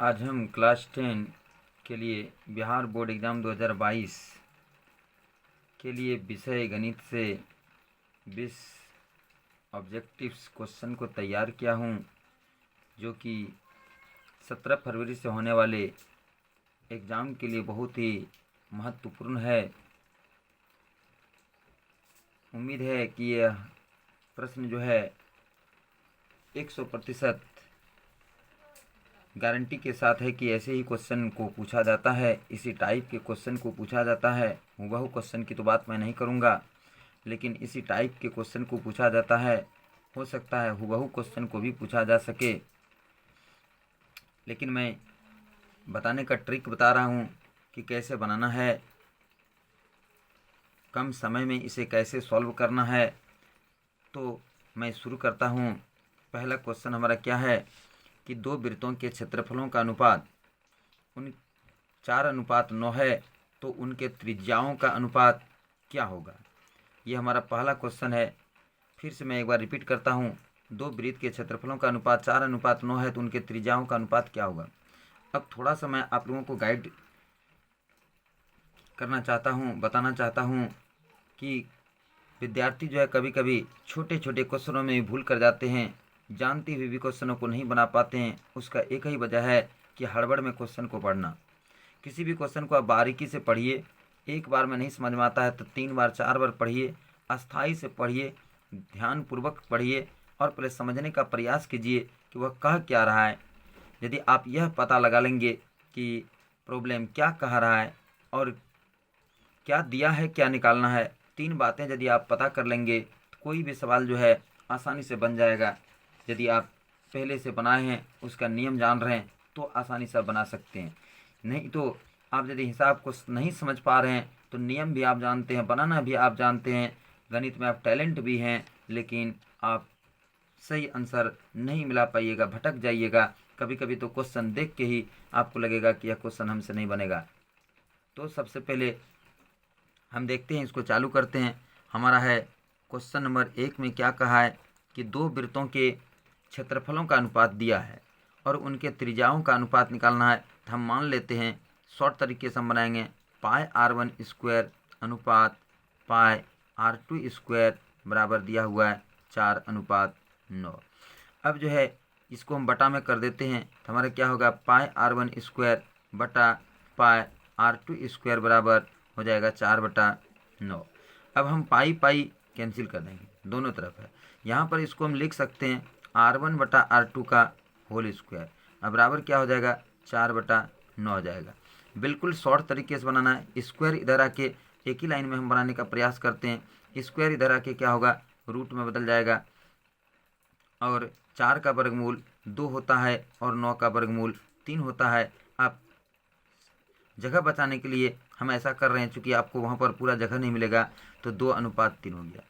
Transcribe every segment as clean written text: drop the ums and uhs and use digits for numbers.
आज हम क्लास 10 के लिए बिहार बोर्ड एग्ज़ाम 2022 के लिए विषय गणित से 20 ऑब्जेक्टिव्स क्वेश्चन को तैयार किया हूँ, जो कि 17 फरवरी से होने वाले एग्ज़ाम के लिए बहुत ही महत्वपूर्ण है। उम्मीद है कि यह प्रश्न जो है 100% गारंटी के साथ है कि ऐसे ही क्वेश्चन को पूछा जाता है, इसी टाइप के क्वेश्चन को पूछा जाता है। हुबहू क्वेश्चन की तो बात मैं नहीं करूँगा, लेकिन इसी टाइप के क्वेश्चन को पूछा जाता है। हो सकता है हुबहू क्वेश्चन को भी पूछा जा सके, लेकिन मैं बताने का ट्रिक बता रहा हूँ कि कैसे बनाना है, कम समय में इसे कैसे सॉल्व करना है। तो मैं शुरू करता हूँ। पहला क्वेश्चन हमारा क्या है कि दो वृत्तों के क्षेत्रफलों का अनुपात उन 4:9 है, तो उनके त्रिज्याओं का अनुपात क्या होगा। ये हमारा पहला क्वेश्चन है। फिर से मैं एक बार रिपीट करता हूँ। दो वृत्त के क्षेत्रफलों का अनुपात 4:9 है, तो उनके त्रिज्याओं का अनुपात क्या होगा। अब थोड़ा सा मैं आप लोगों को गाइड करना चाहता हूँ, बताना चाहता हूँ कि विद्यार्थी जो है कभी कभी छोटे छोटे क्वेश्चनों में भी भूल कर जाते हैं, जानते हुए भी क्वेश्चनों को नहीं बना पाते हैं। उसका एक ही वजह है कि हड़बड़ में क्वेश्चन को पढ़ना। किसी भी क्वेश्चन को आप बारीकी से पढ़िए, एक बार में नहीं समझ में आता है तो 3 बार 4 बार पढ़िए, अस्थाई से पढ़िए, ध्यानपूर्वक पढ़िए और पहले समझने का प्रयास कीजिए कि वह कह क्या रहा है। यदि आप यह पता लगा लेंगे कि प्रॉब्लम क्या कह रहा है और क्या दिया है, क्या निकालना है, 3 बातें यदि आप पता कर लेंगे तो कोई भी सवाल जो है आसानी से बन जाएगा। यदि आप पहले से बनाए हैं, उसका नियम जान रहे हैं, तो आसानी से बना सकते हैं। नहीं तो आप यदि हिसाब को नहीं समझ पा रहे हैं तो नियम भी आप जानते हैं, बनाना भी आप जानते हैं, गणित में आप टैलेंट भी हैं, लेकिन आप सही आंसर नहीं मिला पाइएगा, भटक जाइएगा। कभी कभी तो क्वेश्चन देख के ही आपको लगेगा कि यह क्वेश्चन हमसे नहीं बनेगा। तो सबसे पहले हम देखते हैं, इसको चालू करते हैं। हमारा है क्वेश्चन नंबर 1 में क्या कहा है कि दो वृत्तों के क्षेत्रफलों का अनुपात दिया है और उनके त्रिज्याओं का अनुपात निकालना है। तो हम मान लेते हैं, शॉर्ट तरीके से हम बनाएंगे, पाई r1 स्क्वायर अनुपात पाई r2 स्क्वायर बराबर दिया हुआ है 4:9। अब जो है इसको हम बटा में कर देते हैं, तो हमारा क्या होगा, पाई r1 स्क्वायर बटा पाई r2 स्क्वायर बराबर हो जाएगा 4/9। अब हम पाई पाई कैंसिल कर देंगे, दोनों तरफ है। यहाँ पर इसको हम लिख सकते हैं r1 बटा r2 का होल स्क्वायर। अब बराबर क्या हो जाएगा, 4/9 हो जाएगा। बिल्कुल शॉर्ट तरीके से बनाना है। स्क्वायर इधर आके एक ही लाइन में हम बनाने का प्रयास करते हैं। स्क्वायर इधर आके क्या होगा, रूट में बदल जाएगा और 4 का वर्गमूल 2 होता है और 9 का वर्गमूल 3 होता है। आप जगह बचाने के लिए हम ऐसा कर रहे हैं, चूँकि आपको वहाँ पर पूरा जगह नहीं मिलेगा, तो 2:3 हो गया।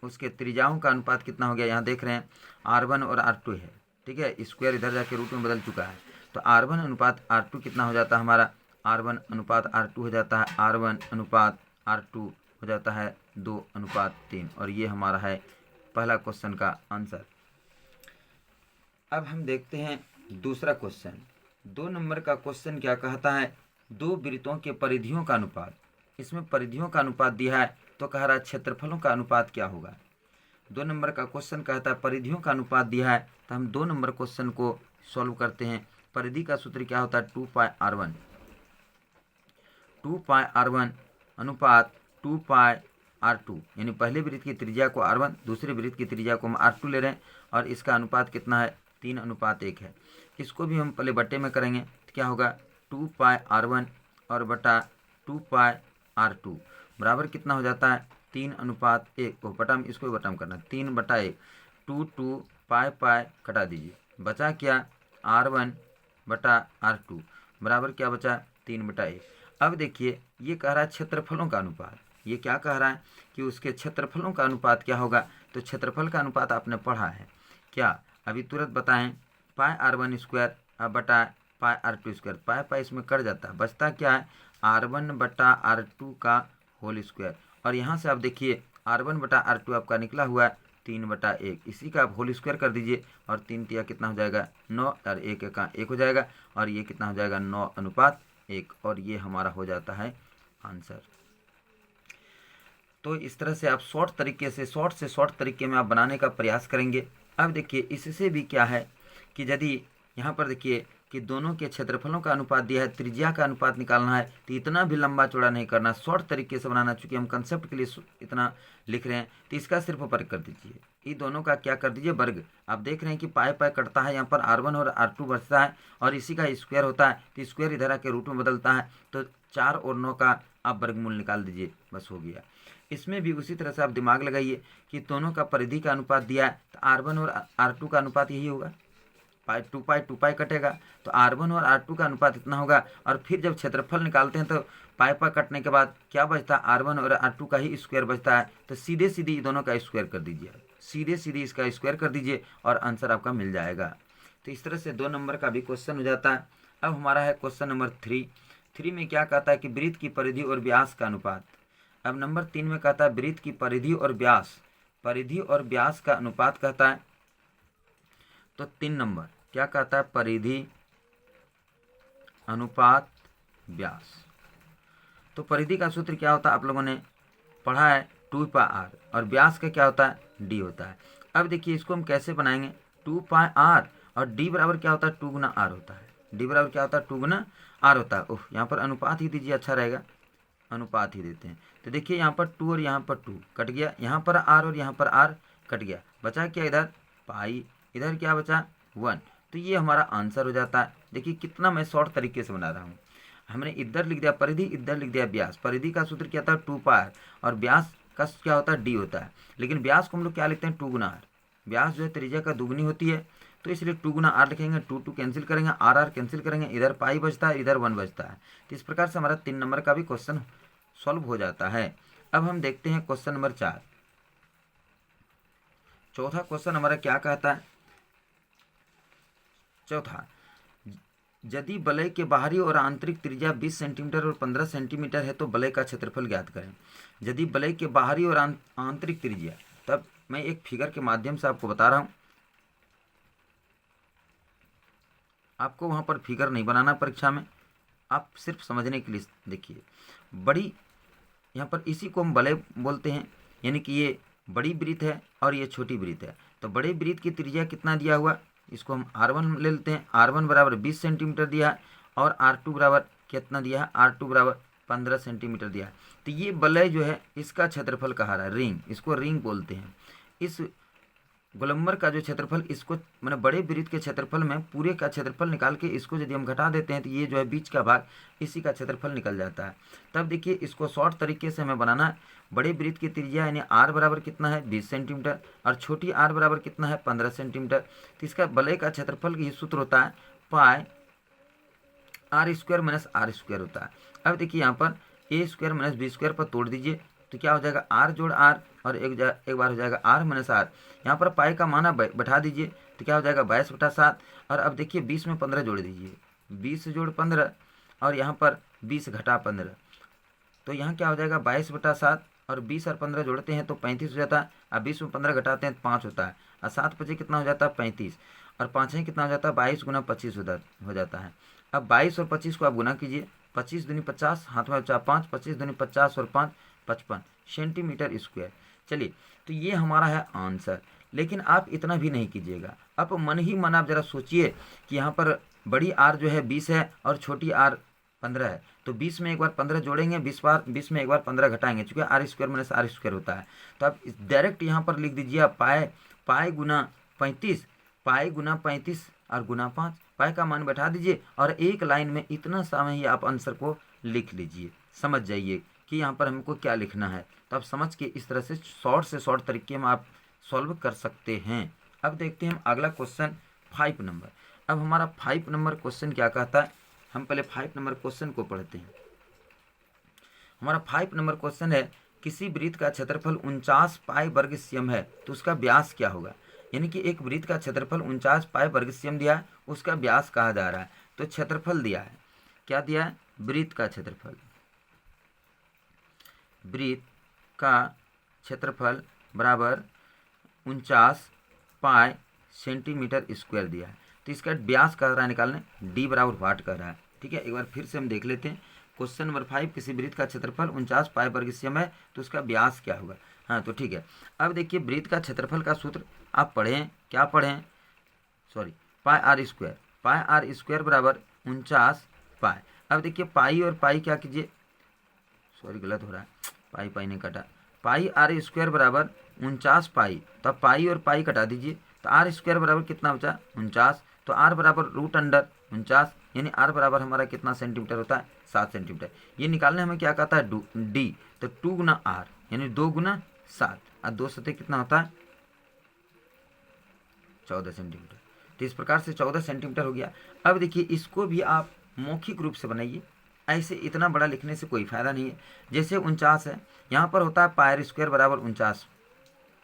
उसके त्रिज्याओं का अनुपात कितना हो गया, यहाँ देख रहे हैं r1 और r2 है, ठीक है। स्क्वायर इधर जाके रूट में बदल चुका है, तो r1 अनुपात r2 कितना हो जाता है, हमारा r1 अनुपात r2 हो जाता है, r1 अनुपात r2 हो जाता है 2:3। और ये हमारा है पहला क्वेश्चन का आंसर। अब हम देखते हैं दूसरा क्वेश्चन। 2 नंबर का क्वेश्चन क्या कहता है, दो वृत्तों के परिधियों का अनुपात। इसमें परिधियों का अनुपात दिया है, तो कह रहा है क्षेत्रफलों का अनुपात क्या होगा। 2 नंबर का क्वेश्चन कहता है परिधियों का अनुपात दिया है, तो हम 2 नंबर क्वेश्चन को सॉल्व करते हैं। परिधि का सूत्र क्या होता है, 2πr1। 2πr1 अनुपात 2πr2, यानी पहले वृत्त की त्रिज्या को r1, दूसरे वृत्त की त्रिज्या को हम r2 ले रहे हैं, और इसका अनुपात कितना है, 3:1 है। इसको भी हम पहले बट्टे में करेंगे, तो क्या होगा, 2πr1 और बटा 2πr2 बराबर कितना हो जाता है, 3:1। बटा में इसको भी बटा में करना, 3/1। 2 पाई पाई कटा दीजिए, बचा क्या, r1 बटा r2 बराबर क्या बचा, 3/1। अब देखिए ये कह रहा है क्षेत्रफलों का अनुपात। ये क्या कह रहा है कि उसके क्षेत्रफलों का अनुपात क्या होगा। तो क्षेत्रफल का अनुपात आपने पढ़ा है क्या, अभी तुरंत बताएं। पाई r1 स्क्वायर अब बटा पाई r2 स्क्वायर, पाई पाई इसमें कट जाता है, बचता क्या है, r1 बटा r2 का होल स्क्वायर। और यहाँ से आप देखिए r1 बटा r2 आपका निकला हुआ है 3/1, इसी का आप होल स्क्वायर कर दीजिए और 3 तिया कितना हो जाएगा 9 और 1 का 1 हो जाएगा और ये कितना हो जाएगा 9:1 और ये हमारा हो जाता है आंसर। तो इस तरह से आप शॉर्ट से शॉर्ट तरीके में आप बनाने का प्रयास करेंगे। अब देखिए इससे भी क्या है कि यदि यहाँ पर देखिए कि दोनों के क्षेत्रफलों का अनुपात दिया है, त्रिज्या का अनुपात निकालना है, तो इतना भी लंबा चौड़ा नहीं करना, शॉर्ट तरीके से बनाना। चूंकि हम कंसेप्ट के लिए इतना लिख रहे हैं तो इसका सिर्फ वर्ग कर दीजिए, ये दोनों का क्या कर दीजिए वर्ग। आप देख रहे हैं कि पाई पाई कटता है, यहाँ पर R1 और R2 बचता है और इसी का स्क्वायर होता है, तो स्क्वायर इधर आके रूट में बदलता है, तो 4 और 9 का आप वर्गमूल निकाल दीजिए, बस हो गया। इसमें भी उसी तरह से आप दिमाग लगाइए कि दोनों का परिधि का अनुपात दिया है, तो R1 और R2 का अनुपात यही होगा, टू पाई कटेगा, तो R1 और R2 का अनुपात इतना होगा। और फिर जब क्षेत्रफल निकालते हैं तो पाई कटने के बाद क्या बचता है, R1 और R2 का ही स्क्वायर बचता है, तो सीधे सीधे दोनों का स्क्वायर कर दीजिए, सीधे सीधे इसका स्क्वायर कर दीजिए और आंसर आपका मिल जाएगा। तो इस तरह से 2 नंबर का भी क्वेश्चन हो जाता है। अब हमारा है क्वेश्चन नंबर 3 में क्या कहता है कि वृत्त की परिधि और व्यास का अनुपात। अब नंबर 3 में कहता है वृत्त की परिधि और व्यास का अनुपात कहता है। तो 3 नंबर क्या कहता है, परिधि अनुपात व्यास। तो परिधि का सूत्र क्या होता है, आप लोगों ने पढ़ा है 2πr और व्यास का क्या होता है d होता है। अब देखिए इसको हम कैसे बनाएंगे, 2πr और d बराबर क्या होता है 2 गुना r होता है, d बराबर क्या होता है 2 गुना r होता है। ओह यहाँ पर अनुपात ही दीजिए, अच्छा रहेगा, अनुपात ही देते हैं। तो देखिए यहाँ पर 2 और यहाँ पर 2 कट गया, यहाँ पर r और यहाँ पर r कट गया, बचा क्या इधर पाई, इधर क्या बचा 1। तो ये हमारा आंसर हो जाता है। देखिए कितना मैं शॉर्ट तरीके से बना रहा हूँ, हमने इधर लिख दिया परिधि, इधर लिख दिया व्यास। परिधि का सूत्र क्या था 2πr और व्यास का क्या होता है d होता है, लेकिन व्यास को हम लोग क्या लिखते हैं 2 गुना r। व्यास जो है त्रिज्या का दुगनी होती है, तो इसलिए 2 गुना r लिखेंगे, 2 कैंसिल करेंगे, r कैंसिल करेंगे, इधर पाई बचता है, इधर 1 बचता है। तो इस प्रकार से हमारा 3 नंबर का भी क्वेश्चन सॉल्व हो जाता है। अब हम देखते हैं क्वेश्चन नंबर 4। चौथा क्वेश्चन हमारा क्या कहता है, चौथा, यदि वलय के बाहरी और आंतरिक त्रिज्या 20 सेंटीमीटर और 15 सेंटीमीटर है तो वलय का क्षेत्रफल ज्ञात करें। यदि वलय के बाहरी और आंतरिक त्रिज्या, तब मैं एक फिगर के माध्यम से आपको बता रहा हूं, आपको वहां पर फिगर नहीं बनाना परीक्षा में, आप सिर्फ समझने के लिए देखिए। बड़ी यहाँ पर इसी को हम वलय बोलते हैं, यानी कि ये बड़ी वृत्त है और ये छोटी वृत्त है। तो बड़े वृत्त की त्रिज्या कितना दिया हुआ, इसको हम R1 ले लेते हैं। R1 बराबर 20 सेंटीमीटर दिया है और R2 बराबर कितना दिया है, R2 बराबर 15 सेंटीमीटर दिया है। तो ये वलय जो है इसका क्षेत्रफल कहा रहा है, रिंग, इसको रिंग बोलते हैं। इस गोलंबर का जो क्षेत्रफल, इसको मैंने बड़े वृत्त के क्षेत्रफल में पूरे का क्षेत्रफल निकाल के इसको यदि हम घटा देते हैं तो ये जो है बीच का भाग, इसी का क्षेत्रफल निकल जाता है। तब देखिए इसको शॉर्ट तरीके से हमें बनाना है। बड़े वृत्त की त्रिज्या यानी r बराबर कितना है 20 सेंटीमीटर और छोटी r बराबर कितना है 15 सेंटीमीटर। तो इसका वलय का क्षेत्रफल की सूत्र होता है पाई r square minus r square होता है। अब देखिए यहाँ पर a square minus b square पर तोड़ दीजिए तो क्या हो जाएगा r जोड़ r और एक बार हो जाएगा r माइनस r। यहाँ पर पाई का माना बैठा दीजिए तो क्या हो जाएगा 22/7। और अब देखिए 20 में 15 जोड़ दीजिए, 20 जोड़ 15 और यहाँ पर 20 घटा 15, तो यहाँ क्या हो जाएगा 22/7 और 20 और 15 जोड़ते हैं तो 35 हो जाता है। अब 20 में 15 घटाते हैं तो 5 होता है और 7 5 कितना हो जाता है 35 और 5 कितना हो जाता है 22 गुना 25 हो जाता है। अब 22 और 25 को आप गुना कीजिए, 25 दूनी 50, हाथ में बचा 5, 25 दूनी 50 और 5 55 सेंटीमीटर स्क्वायर। चलिए तो ये हमारा है आंसर। लेकिन आप इतना भी नहीं कीजिएगा, आप मन ही मन आप जरा सोचिए कि यहाँ पर बड़ी आर जो है 20 है और छोटी आर 15 है, तो 20 में एक बार 15 जोड़ेंगे, 20 में एक बार 15 घटाएंगे, चूँकि R square minus R square होता है। तो आप डायरेक्ट यहाँ पर लिख दीजिए आप पाई गुना 35, पाई गुना 35 और गुना 5, पाई का मान बैठा दीजिए और एक लाइन में इतना सा में ही आप आंसर को लिख लीजिए। समझ जाइए कि यहाँ पर हमको क्या लिखना है। तो आप समझ के इस तरह से शॉर्ट तरीके में आप सॉल्व कर सकते हैं। अब देखते हैं हम अगला क्वेश्चन 5 नंबर। अब हमारा 5 नंबर क्वेश्चन क्या कहता है, हम पहले 5 नंबर क्वेश्चन को पढ़ते हैं। हमारा 5 नंबर क्वेश्चन है, किसी वृत्त का क्षेत्रफल 49 पाई वर्ग सीएम है तो उसका व्यास क्या होगा। यानी कि एक वृत्त का क्षेत्रफल 49 पाई वर्ग सीएम दिया है, उसका व्यास कहा जा रहा है। तो क्षेत्रफल दिया है, क्या दिया है, वृत्त का क्षेत्रफल, वृत्त का क्षेत्रफल बराबर 49 पाई सेंटीमीटर स्क्वायर दिया है। तो इसका व्यास कह रहा है निकालने, डी बराबर वाट कह रहा है। ठीक है, एक बार फिर से हम देख लेते हैं। क्वेश्चन नंबर 5, किसी वृत्त का क्षेत्रफल 49 पाई वर्ग सेमी है, तो उसका व्यास क्या होगा। हाँ तो ठीक है, अब देखिए वृत्त का क्षेत्रफल का सूत्र आप पढ़ें, क्या पढ़ें, sorry, pi R square, pi R square बराबर 49 पाई। अब देखिए पाई और पाई क्या कीजिए, सॉरी गलत हो रहा है, पाई पाई नहीं कटा, पाई आर स्क्वायर बराबर 49 पाई, तो अब पाई और पाई कटा दीजिए, तो आर स्क्वायर बराबर कितना बचा 49, तो आर बराबर रूट अंडर 49, यानी आर बराबर हमारा कितना सेंटीमीटर होता है 7 सेंटीमीटर। ये निकालने हमें क्या कहता है डी, तो 2 गुना आर यानी 2 गुना 7 और 2 सतह कितना होता है 14 सेंटीमीटर। तो इस प्रकार से 14 सेंटीमीटर हो गया। अब देखिए इसको भी आप मौखिक रूप से बनाइए, ऐसे इतना बड़ा लिखने से कोई फायदा नहीं है। जैसे 49 है, यहाँ पर होता है पाई आर स्क्वायर बराबर 49,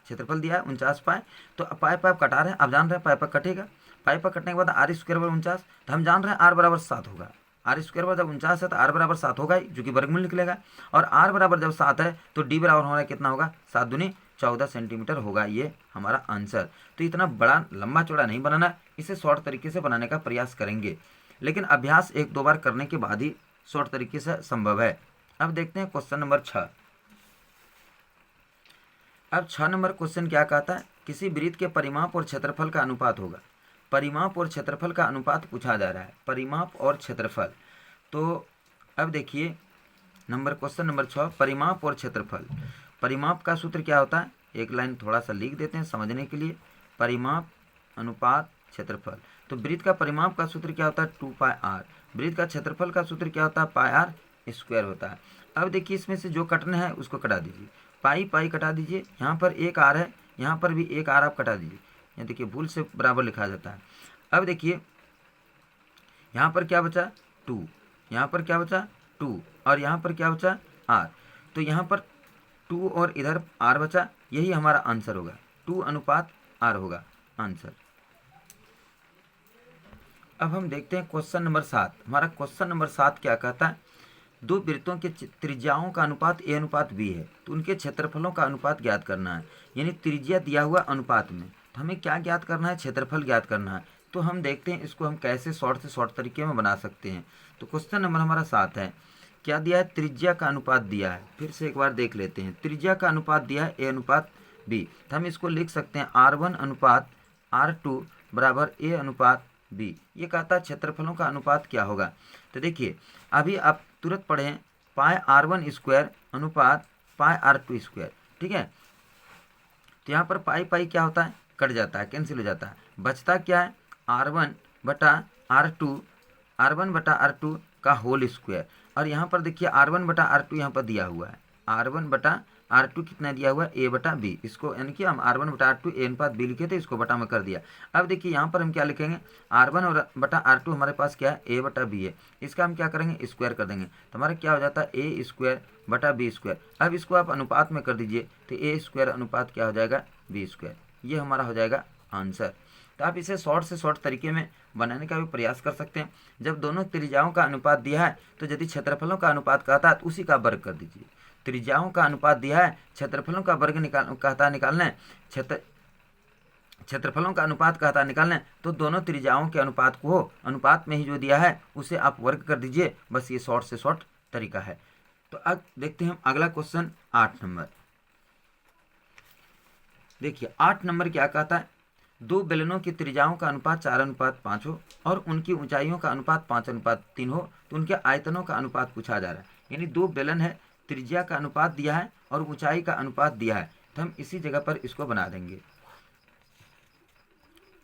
क्षेत्रफल दिया है 49 पाई, तो पाई पाई कटा रहे हैं, अब जान रहे हैं पाई पाई कटेगा, पाई पाई कटने के बाद आर स्क्वायर बराबर 49, तो हम जान रहे हैं आर बराबर 7 होगा। आर स्क्वायर बराबर जब 49 है तो आर बराबर 7 होगा जो कि वर्गमूल निकलेगा, और आर बराबर जब 7 है तो डी बराबर हमारा कितना होगा 7 दूनी 14 सेंटीमीटर होगा, ये हमारा आंसर। तो इतना बड़ा लंबा चौड़ा नहीं बनाना, इसे शॉर्ट तरीके से बनाने का प्रयास करेंगे, लेकिन अभ्यास 1-2 बार करने के बाद ही शॉर्ट तरीके से संभव है। अब देखते हैं क्वेश्चन नंबर 6। अब 6 नंबर क्वेश्चन क्या कहता है, किसी वृत्त के परिमाप और क्षेत्रफल का अनुपात होगा। परिमाप और क्षेत्रफल का अनुपात पूछा जा रहा है, परिमाप और क्षेत्रफल। तो अब देखिए क्वेश्चन नंबर 6, परिमाप और क्षेत्रफल। परिमाप का सूत्र क्या होता है, एक लाइन थोड़ा सा लिख देते हैं समझने के लिए, परिमाप अनुपात क्षेत्रफल। तो वृत्त का परिमाप का सूत्र क्या होता है 2 पाई आर, वृत्त का क्षेत्रफल का सूत्र क्या होता है पाई आर स्क्वायर होता है। अब देखिए इसमें से जो कटना है उसको कटा दीजिए, पाई पाई कटा दीजिए, यहाँ पर एक आर है, यहाँ पर भी एक आर आप कटा दीजिए, यहाँ देखिए भूल से बराबर लिखा जाता है। अब देखिए यहाँ पर क्या बचा 2, यहाँ पर क्या बचा 2, और यहाँ पर क्या बचा आर, तो यहाँ पर 2 और इधर आर बचा, यही हमारा आंसर होगा, 2 अनुपात आर होगा आंसर। अब हम देखते हैं क्वेश्चन नंबर 7। हमारा क्वेश्चन नंबर 7 क्या कहता है, दो वृत्तों के त्रिज्याओं का अनुपात ए अनुपात बी है, तो उनके क्षेत्रफलों का अनुपात ज्ञात करना है। यानी त्रिज्या दिया हुआ अनुपात में, तो हमें क्या ज्ञात करना है, क्षेत्रफल ज्ञात करना है। तो हम देखते हैं इसको हम कैसे शॉर्ट से शॉर्ट तरीके में बना सकते हैं। तो क्वेश्चन नंबर हमारा 7 है, क्या दिया है, त्रिज्या का अनुपात दिया है। फिर से एक बार देख लेते हैं, त्रिज्या का अनुपात दिया है ए अनुपात बी, तो हम इसको लिख सकते हैं R1 अनुपात R2 बराबर ए अनुपात बी। ये कहता है क्षेत्रफलों का अनुपात क्या होगा। तो देखिए अभी आप तुरंत पढ़ें, पाई R1 स्क्वायर अनुपात पाई R2 स्क्वायर, ठीक है। तो यहाँ पर पाई पाई क्या होता है, कट जाता है, कैंसिल हो जाता है, बचता क्या है R1 बटा R2, R1 बटा R2 का होल स्क्वायर। और यहाँ पर देखिए R1 बटा R2 यहाँ पर दिया हुआ है, R1 बटा R2 कितना दिया हुआ है ए बटा बी, इसको यानी कि हम R1 बटा R2 ए अनुपात बी लिखे थे, इसको बटा में कर दिया। अब देखिए यहाँ पर हम क्या लिखेंगे, R1 और बटा R2 हमारे पास क्या है ए बटा बी है, इसका हम क्या करेंगे स्क्वायर कर देंगे, तो हमारा क्या हो जाता है ए स्क्वायर बटा बी स्क्वायर। अब इसको आप अनुपात में कर दीजिए, तो ए स्क्वायर अनुपात क्या हो जाएगा बी स्क्वायर, ये हमारा हो जाएगा आंसर। तो आप इसे शॉर्ट से शॉर्ट तरीके में बनाने का भी प्रयास कर सकते हैं। जब दोनों त्रिज्याओं का अनुपात दिया है, तो यदि क्षेत्रफलों का अनुपात कहता है तो उसी का वर्ग कर दीजिए। त्रिज्याओं का अनुपात दिया है, क्षेत्रफलों का वर्ग कहता है निकालना है, क्षेत्रफलों का अनुपात कहता है निकालना है, तो दोनों त्रिज्याओं के अनुपात को अनुपात में ही जो दिया है उसे आप वर्ग कर दीजिए, बस ये शॉर्ट से शॉर्ट तरीका है। तो अब देखते हैं हम अगला क्वेश्चन 8 नंबर। देखिए 8 नंबर क्या कहता है, दो बेलनों की त्रिज्याओं का अनुपात 4:5 हो और उनकी ऊंचाइयों का अनुपात 5:3 हो, तो उनके आयतनों का अनुपात पूछा जा रहा है। यानी दो बेलन है, त्रिज्या का अनुपात दिया है और ऊंचाई का अनुपात दिया है, तो हम इसी जगह पर इसको बना देंगे,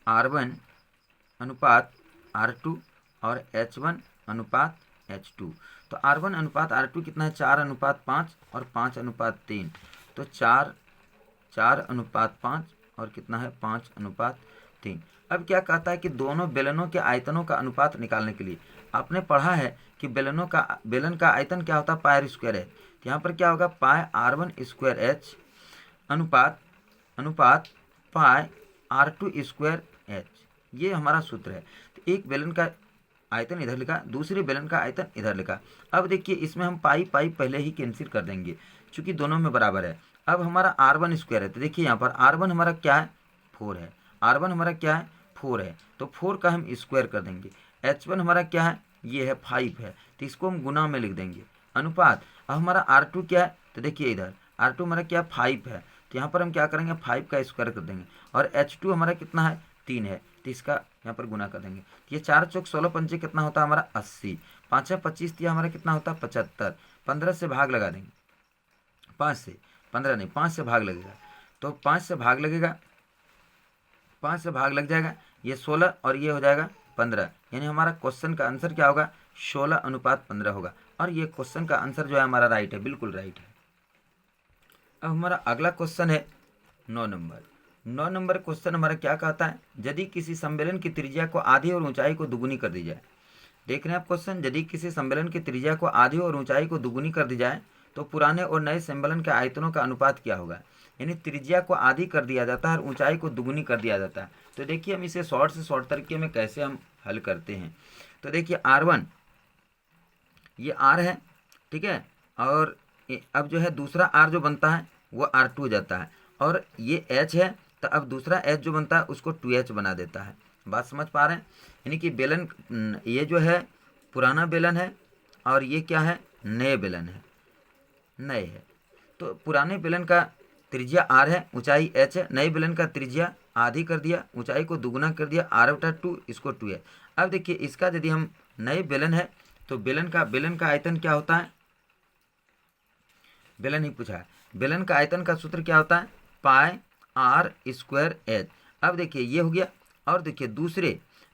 R1 अनुपात R2 और H1 अनुपात H2। तो R1 अनुपात R2 कितना है 4:5 और 5:3, तो 4:5 और कितना है 5:3। अब क्या कहता है कि दोनों बेलनों के आयतनों का अनुपात निकालने के लिए, आपने पढ़ा है कि बेलन का आयतन क्या होता है पाई स्क्वायर है, तो यहाँ पर क्या होगा पाई R1 स्क्वायर H अनुपात पाई R2 स्क्वायर H, ये हमारा सूत्र है। तो एक बेलन का आयतन इधर लिखा, दूसरे बेलन का आयतन इधर लिखा। अब देखिए इसमें हम पाई पाई पहले ही कैंसिल कर देंगे, चूंकि दोनों में बराबर है। अब हमारा आर वन स्क्वायर है, तो देखिए यहाँ पर आर वन हमारा क्या है, 4 है, आर वन हमारा क्या है, 4 है, तो 4 का हम स्क्वायर कर देंगे। एच वन हमारा क्या है, ये है 5 है, तो इसको हम गुना में लिख देंगे, अनुपात। अब हमारा आर टू क्या है, तो देखिए इधर आर टू हमारा क्या 5 है, तो यहाँ पर हम क्या करेंगे 5 का स्क्वायर कर देंगे, और एच टू हमारा कितना है 3 है, तो इसका यहाँ पर गुना कर देंगे। तो ये 4 चौक 16 पंचे कितना होता है हमारा 80, 5 25 दिया हमारा कितना होता है 75, 15 से भाग लगा देंगे, 5 से 15 नहीं 5 से भाग लगेगा, तो 5 से भाग लगेगा, 5 से भाग लग जाएगा, ये 16 और ये हो जाएगा 15, यानी हमारा क्वेश्चन का आंसर क्या होगा 16:15 होगा, और ये क्वेश्चन का आंसर जो है हमारा राइट है, बिल्कुल राइट है। अब हमारा अगला क्वेश्चन है 9 नंबर। 9 नंबर क्वेश्चन हमारा क्या कहता है, यदि किसी सम्मेलन की त्रिज्या को आधी और ऊंचाई को दुगुनी कर दी जाए। देख रहे हैं आप क्वेश्चन, यदि किसी सम्मेलन की त्रिज्या को आधी और ऊंचाई को दुगुनी कर दी जाए तो पुराने और नए सम्मेलन के आयतनों का अनुपात क्या होगा। यानी त्रिज्या को आधी कर दिया जाता है और ऊंचाई को दुगुनी कर दिया जाता है। तो देखिए हम इसे शॉर्ट से शॉर्ट तरीके में कैसे हम हल करते हैं। तो देखिए R1 ये R है, ठीक है, और अब जो है दूसरा R जो बनता है वो R2 हो जाता है, और ये H है, तो अब दूसरा H जो बनता है उसको 2H बना देता है। बात समझ पा रहे हैं। यानी कि बेलन ये जो है पुराना बेलन है और ये क्या है नए बेलन है, नए है। तो पुराने बेलन का त्रिज्या R है, ऊंचाई H है, नए बेलन का त्रिज्या आधी कर दिया, ऊंचाई को दुगुना कर दिया, R/2 इसको 2 है। अब देखिए इसका यदि हम नए बेलन है तो बेलन का आयतन क्या होता है, बेलन ही पूछा है, बेलन का आयतन का सूत्र क्या होता है पाई R² H। अब देखिए ये हो गया, और देखिए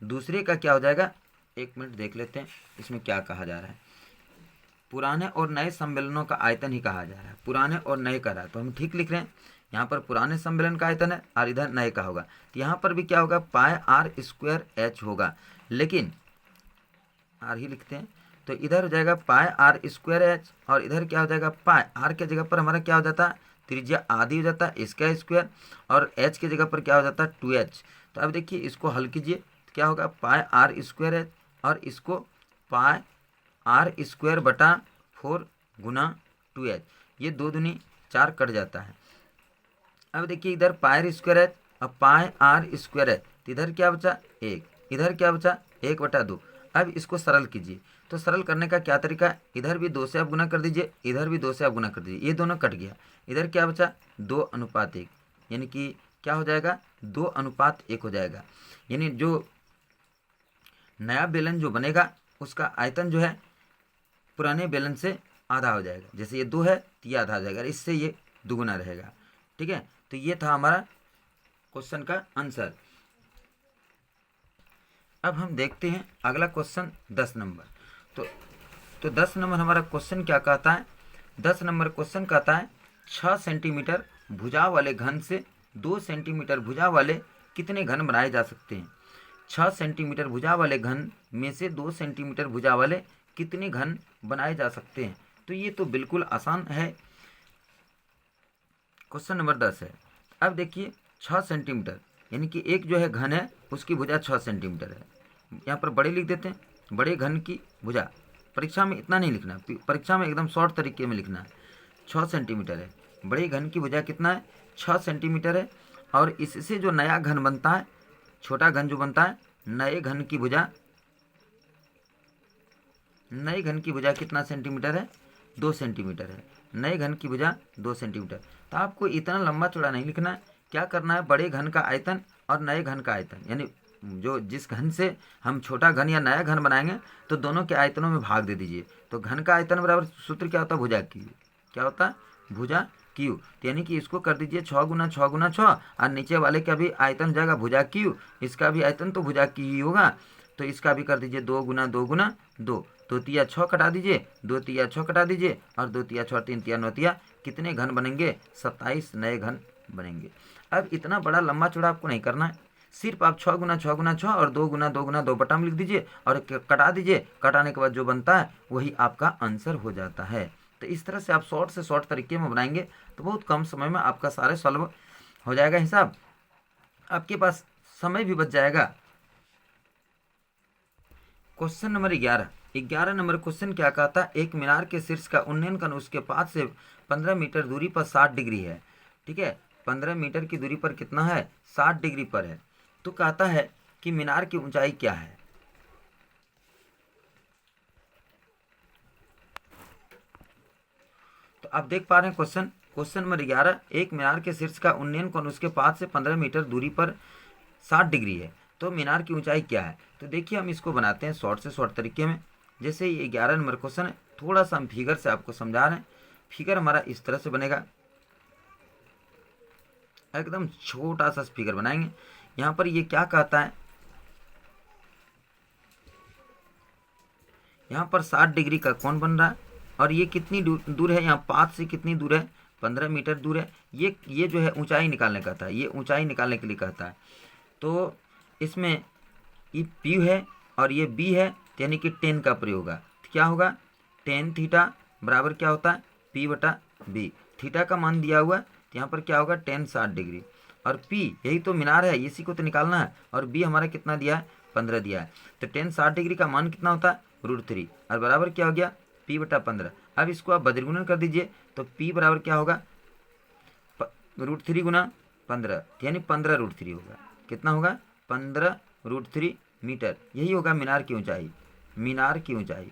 दूसरे का क्या हो जाएगा, एक मिनट देख लेते हैं इसमें क्या कहा जा रहा है। पुराने और नए सम्मेलनों का आयतन ही कहा जा रहा है, पुराने और नए का रहा है, तो हम ठीक लिख रहे हैं। यहाँ पर पुराने सम्मेलन का आयतन है और इधर नए का होगा, तो यहाँ पर भी क्या होगा पाई R² H होगा, लेकिन R ही लिखते हैं, तो इधर हो जाएगा पाई R² H, और इधर क्या हो जाएगा पाई R के जगह पर हमारा क्या हो जाता है त्रिज्या आधी हो जाता है इसका स्क्वायर, और H के जगह पर क्या हो जाता है 2H। तो अब देखिए इसको हल कीजिए, तो क्या होगा पाई R² H, और इसको पाई R² बटा 4 गुना 2H, ये 2 दूनी 4 कट जाता है। अब देखिए इधर पाई R² H, अब पाई R² H, तो इधर क्या बचा 1, इधर क्या बचा 1/2। अब इसको सरल कीजिए, तो सरल करने का क्या तरीका है, इधर भी 2 से आप गुना कर दीजिए, इधर भी 2 से आप गुना कर दीजिए, ये दोनों कट गया, इधर क्या बचा 2:1, यानी कि क्या हो जाएगा 2:1 हो जाएगा। यानी जो नया बेलन जो बनेगा उसका आयतन जो है पुराने बेलन से आधा हो जाएगा, जैसे ये 2 है तो ये आधा हो जाएगा, इससे ये दुगुना रहेगा, ठीक है। तो ये था हमारा क्वेश्चन का आंसर। अब हम देखते हैं अगला क्वेश्चन 10 नंबर। तो 10 नंबर हमारा क्वेश्चन क्या कहता है, 10 नंबर क्वेश्चन कहता है 6 सेंटीमीटर भुजा वाले घन से 2 सेंटीमीटर भुजा वाले कितने घन बनाए जा सकते हैं। 6 सेंटीमीटर भुजा वाले घन में से 2 सेंटीमीटर भुजा वाले कितने घन बनाए जा सकते हैं। तो ये तो बिल्कुल आसान है, क्वेश्चन नंबर 10 है। अब देखिए 6 सेंटीमीटर यानी कि एक जो है घन है उसकी भुजा 6 सेंटीमीटर है, यहाँ पर बड़े लिख देते हैं, बड़े घन की भुजा। परीक्षा में इतना नहीं लिखना, परीक्षा में एकदम शॉर्ट तरीके में लिखना है। 6 सेंटीमीटर है, बड़े घन की भुजा कितना है 6 सेंटीमीटर है, और इससे जो नया घन बनता है, छोटा घन जो बनता है, नए घन की भुजा कितना सेंटीमीटर है 2 सेंटीमीटर है, नए घन की भुजा 2 सेंटीमीटर। तो आपको इतना लंबा चौड़ा नहीं लिखना है, क्या करना है बड़े घन का आयतन और नए घन का आयतन, यानी जो जिस घन से हम छोटा घन या नया घन बनाएंगे तो दोनों के आयतनों में भाग दे दीजिए। तो घन का आयतन बराबर सूत्र क्या होता है भुजा क्यू, क्या होता है भुजा क्यू। तो यानी कि इसको कर दीजिए 6 गुना 6 गुना 6, और नीचे वाले का भी आयतन हो जाएगा भुजा क्यू, इसका भी आयतन तो भुजा क्यू ही होगा, तो इसका भी कर दीजिए 2 गुना 2 गुना 2, 2 तिया 6 कटा दीजिए, 2 तिया 6 कटा दीजिए, और 2 तिया 6 3 तिया 9 तिया कितने घन बनेंगे 27 नए घन बनेंगे। अब इतना बड़ा लंबा चौड़ा आपको नहीं करना है, सिर्फ आप 6 गुना 6 गुना 6 और 2 गुना 2 गुना 2 बटा में लिख दीजिए और कटा दीजिए, कटाने के बाद जो बनता है वही आपका आंसर हो जाता है। तो इस तरह से आप शॉर्ट से शॉर्ट तरीके में बनाएंगे तो बहुत कम समय में आपका सारे सॉल्व हो जाएगा हिसाब, आपके पास समय भी बच जाएगा। क्वेश्चन नंबर 11 नंबर क्वेश्चन क्या कहता है, एक मीनार के शीर्ष का उन्नयन कोण उसके पास से 15 मीटर दूरी पर 60 डिग्री है, ठीक है, 15 मीटर की दूरी पर कितना है, 60 डिग्री पर है। तो कहता है कि मीनार की ऊंचाई क्या है। तो आप देख पा रहे हैं क्वेश्चन नंबर 11, एक मीनार के शीर्ष का उन्नयन कोण उसके पास से 15 मीटर दूरी पर 60 डिग्री है, तो मीनार की ऊंचाई क्या है। तो देखिए हम इसको बनाते हैं शॉर्ट से शॉर्ट तरीके में। जैसे ये 11 नंबर क्वेश्चन है, थोड़ा सा हम फिगर से आपको समझा रहे हैं। फिगर हमारा इस तरह से बनेगा, एकदम छोटा सा फिगर बनाएंगे। यहाँ पर ये क्या कहता है, यहाँ पर 60 डिग्री का कोण बन रहा है और ये कितनी दूर है, यहाँ 5 से कितनी दूर है, 15 मीटर दूर है। ये जो है ऊंचाई निकालने कहता है, ये ऊंचाई निकालने के लिए कहता है। तो इसमें ये P है और ये B है, यानी कि 10 का प्रयोग होगा। तो क्या होगा, tan थीटा बराबर क्या होता है, P/B। थीटा का मान दिया हुआ है, तो यहाँ पर क्या होगा, tan 60 डिग्री। और P यही तो मीनार है, इसी को तो निकालना है। और B हमारा कितना दिया है, 15 दिया है। तो tan 60 डिग्री का मान कितना होता है, √3, और बराबर क्या हो गया, P/15। अब इसको आप बद्रगुणन कर दीजिए, तो P बराबर क्या होगा, √3 गुना 15, यानी 15√3 होगा। कितना होगा, 15√3 मीटर। यही होगा मीनार की ऊंचाई, मीनार की ऊंचाई।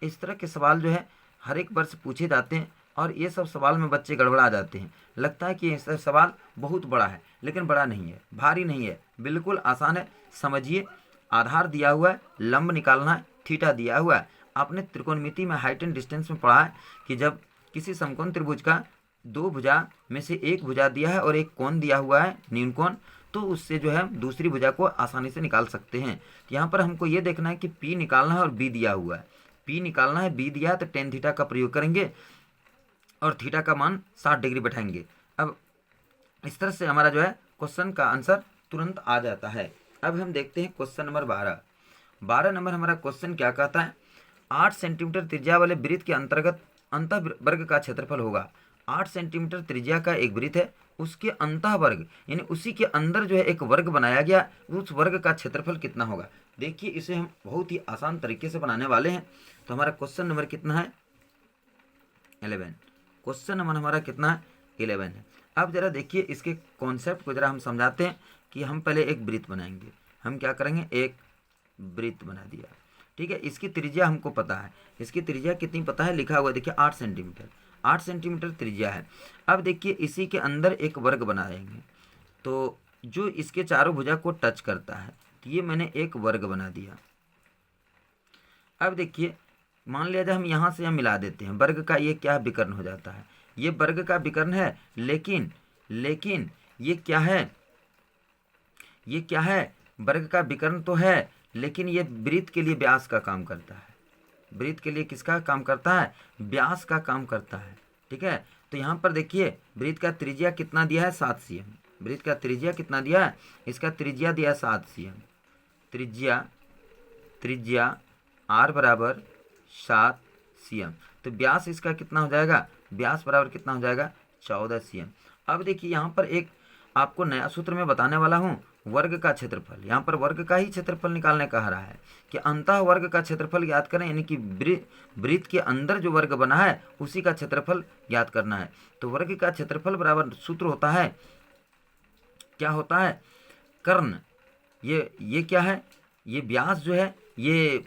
इस तरह के सवाल जो है हर एक वर्ष पूछे जाते हैं और ये सब सवाल में बच्चे गड़बड़ा जाते हैं। लगता है कि ये सवाल बहुत बड़ा है, लेकिन बड़ा नहीं है, भारी नहीं है, बिल्कुल आसान है। समझिए, आधार दिया हुआ है, लंब निकालना है, थीटा दिया हुआ है। आपने त्रिकोणमिति में हाइट एंड डिस्टेंस में पढ़ा है कि जब किसी समकोण त्रिभुज का 2 भुजा में से एक भुजा दिया है और एक कोण दिया हुआ है न्यून कोण, तो उससे जो है दूसरी भुजा को आसानी से निकाल सकते हैं। तो यहाँ पर हमको ये देखना है कि P निकालना है और B दिया हुआ है, P निकालना है, B दिया है, तो tan थीटा का प्रयोग करेंगे और थीटा का मान 60 डिग्री बैठाएंगे। अब इस तरह से हमारा जो है क्वेश्चन का आंसर तुरंत आ जाता है। अब हम देखते हैं क्वेश्चन नंबर 12 नंबर हमारा क्वेश्चन क्या कहता है, 8 सेंटीमीटर त्रिज्या वाले वृत्त के अंतर्गत अंतः वर्ग का क्षेत्रफल होगा। 8 सेंटीमीटर त्रिज्या का एक वृत्त है, उसके अंतः वर्ग यानी उसी के अंदर जो है एक वर्ग बनाया गया, उस वर्ग का क्षेत्रफल कितना होगा। देखिए इसे हम बहुत ही आसान तरीके से बनाने वाले हैं। तो हमारा क्वेश्चन नंबर कितना है, 11। क्वेश्चन नंबर हमारा कितना है, 11 है। अब जरा देखिए इसके कॉन्सेप्ट को जरा हम समझाते हैं कि हम पहले एक वृत्त बनाएंगे। हम क्या करेंगे, एक वृत्त बना दिया, ठीक है। इसकी त्रिज्या हमको पता है, इसकी त्रिज्या कितनी पता है, लिखा हुआ देखिए 8 सेंटीमीटर, 8 सेंटीमीटर त्रिज्या है। अब देखिए इसी के अंदर एक वर्ग बनाएंगे, तो जो इसके चारों भुजा को टच करता है, तो ये मैंने एक वर्ग बना दिया। अब देखिए मान लिया जाए हम यहाँ से हम मिला देते हैं, वर्ग का ये क्या विकर्ण हो जाता है, ये वर्ग का विकर्ण है, लेकिन ये क्या है, ये क्या है, वर्ग का विकर्ण तो है, लेकिन ये वृत्त के लिए व्यास का काम करता है। वृत्त के लिए किसका काम करता है, व्यास का काम करता है, ठीक है। तो यहाँ पर देखिए वृत्त का त्रिज्या कितना दिया है, 7 cm। वृत्त का त्रिज्या कितना दिया है, इसका त्रिज्या दिया 7 cm। त्रिज्या r बराबर 7 cm। तो व्यास इसका कितना हो जाएगा, व्यास बराबर कितना हो जाएगा, 14 cm। अब देखिए यहाँ पर एक आपको नया सूत्र में बताने वाला हूँ, वर्ग का क्षेत्रफल। यहाँ पर वर्ग का ही क्षेत्रफल निकालने कह रहा है कि अंतः वर्ग का क्षेत्रफल ज्ञात करें, यानी कि वृत्त के अंदर जो वर्ग बना है उसी का क्षेत्रफल ज्ञात करना है। तो वर्ग का क्षेत्रफल बराबर सूत्र होता है, क्या होता है, कर्ण। ये क्या है, ये व्यास जो है ये